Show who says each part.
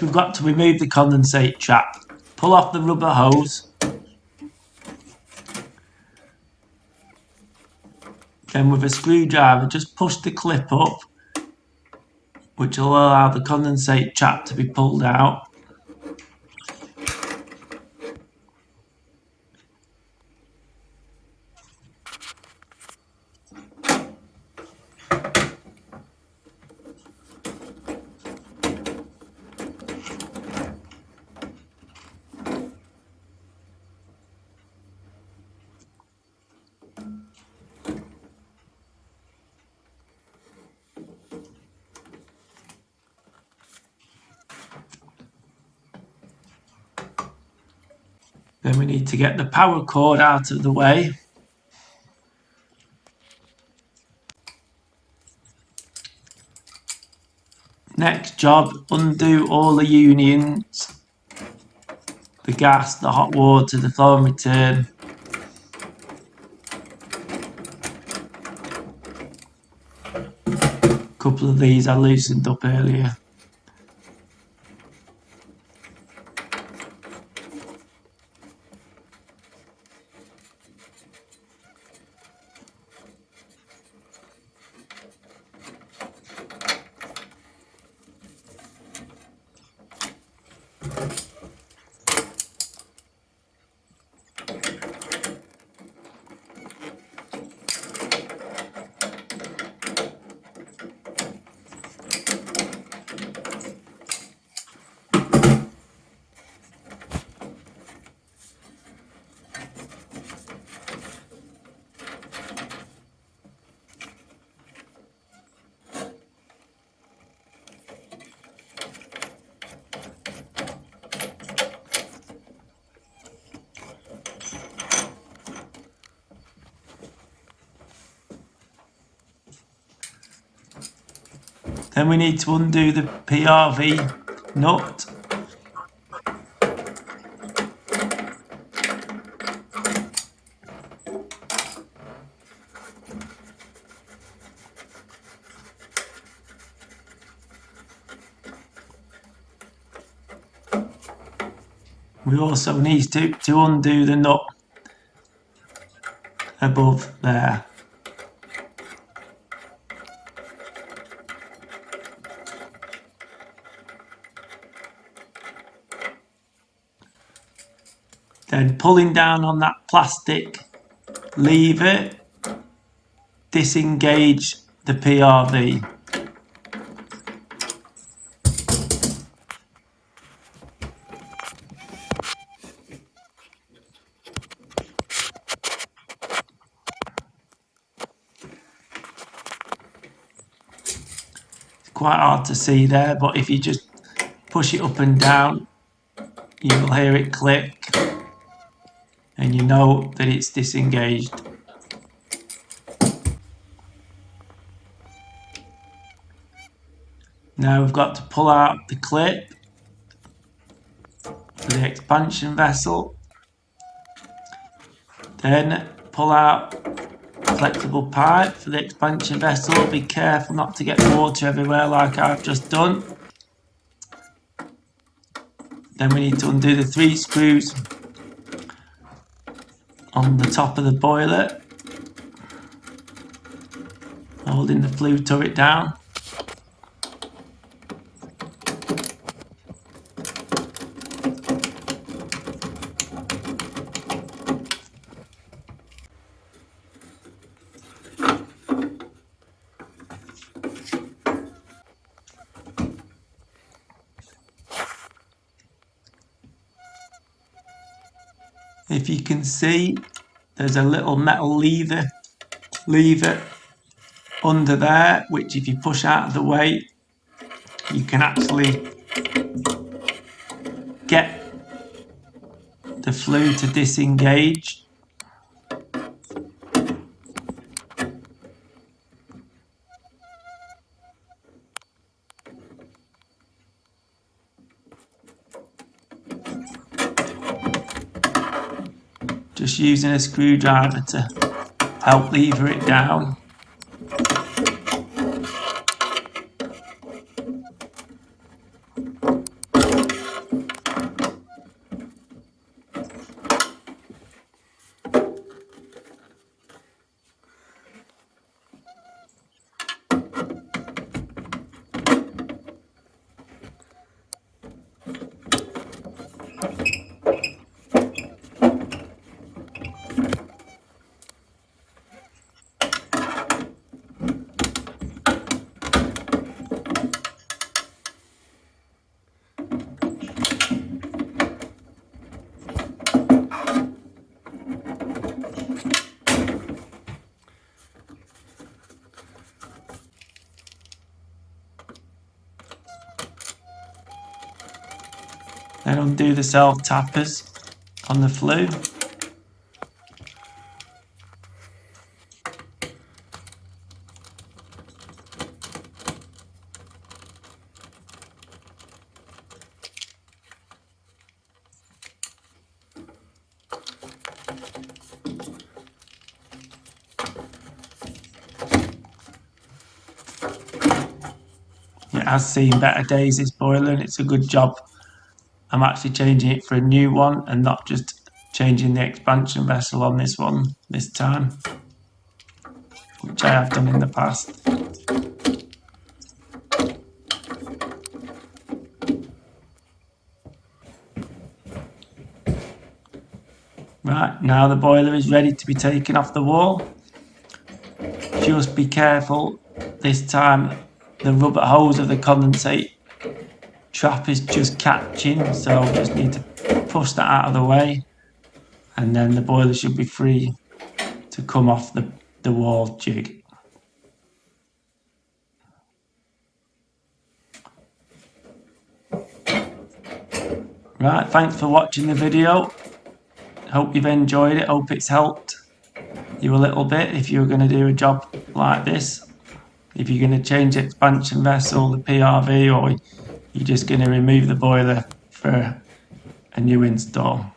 Speaker 1: we've got to remove the condensate trap. Pull off the rubber hose. Then with a screwdriver, just push the clip up, which will allow the condensate trap to be pulled out. Then we need to get the power cord out of the way. Next job, undo all the unions. The gas, the hot water, the flow and return. A couple of these I loosened up earlier. Then we need to undo the PRV nut. We also need to undo the nut above there. Then pulling down on that plastic lever, disengage the PRV. It's quite hard to see there, but if you just push it up and down, you will hear it click. And you know that it's disengaged. Now we've got to pull out the clip for the expansion vessel. Then pull out flexible pipe for the expansion vessel. Be careful not to get water everywhere like I've just done. Then we need to undo the 3 screws on the top of the boiler, holding the flue turret down. If you can see, there's a little metal lever under there, which if you push out of the way, you can actually get the flue to disengage. Just using a screwdriver to help lever it down. Then undo the self tappers on the flue. It has seen better days, this boiler, and it's a good job. I'm actually changing it for a new one and not just changing the expansion vessel on this one this time, which I have done in the past. Right, now the boiler is ready to be taken off the wall. Just be careful this time, the rubber hose of the condensate trap is just catching, so just need to push that out of the way, and then the boiler should be free to come off the wall jig. Right, thanks for watching the video. Hope you've enjoyed it, hope it's helped you a little bit if you're going to do a job like this. If you're going to change the expansion vessel, the PRV, or you're just going to remove the boiler for a new install.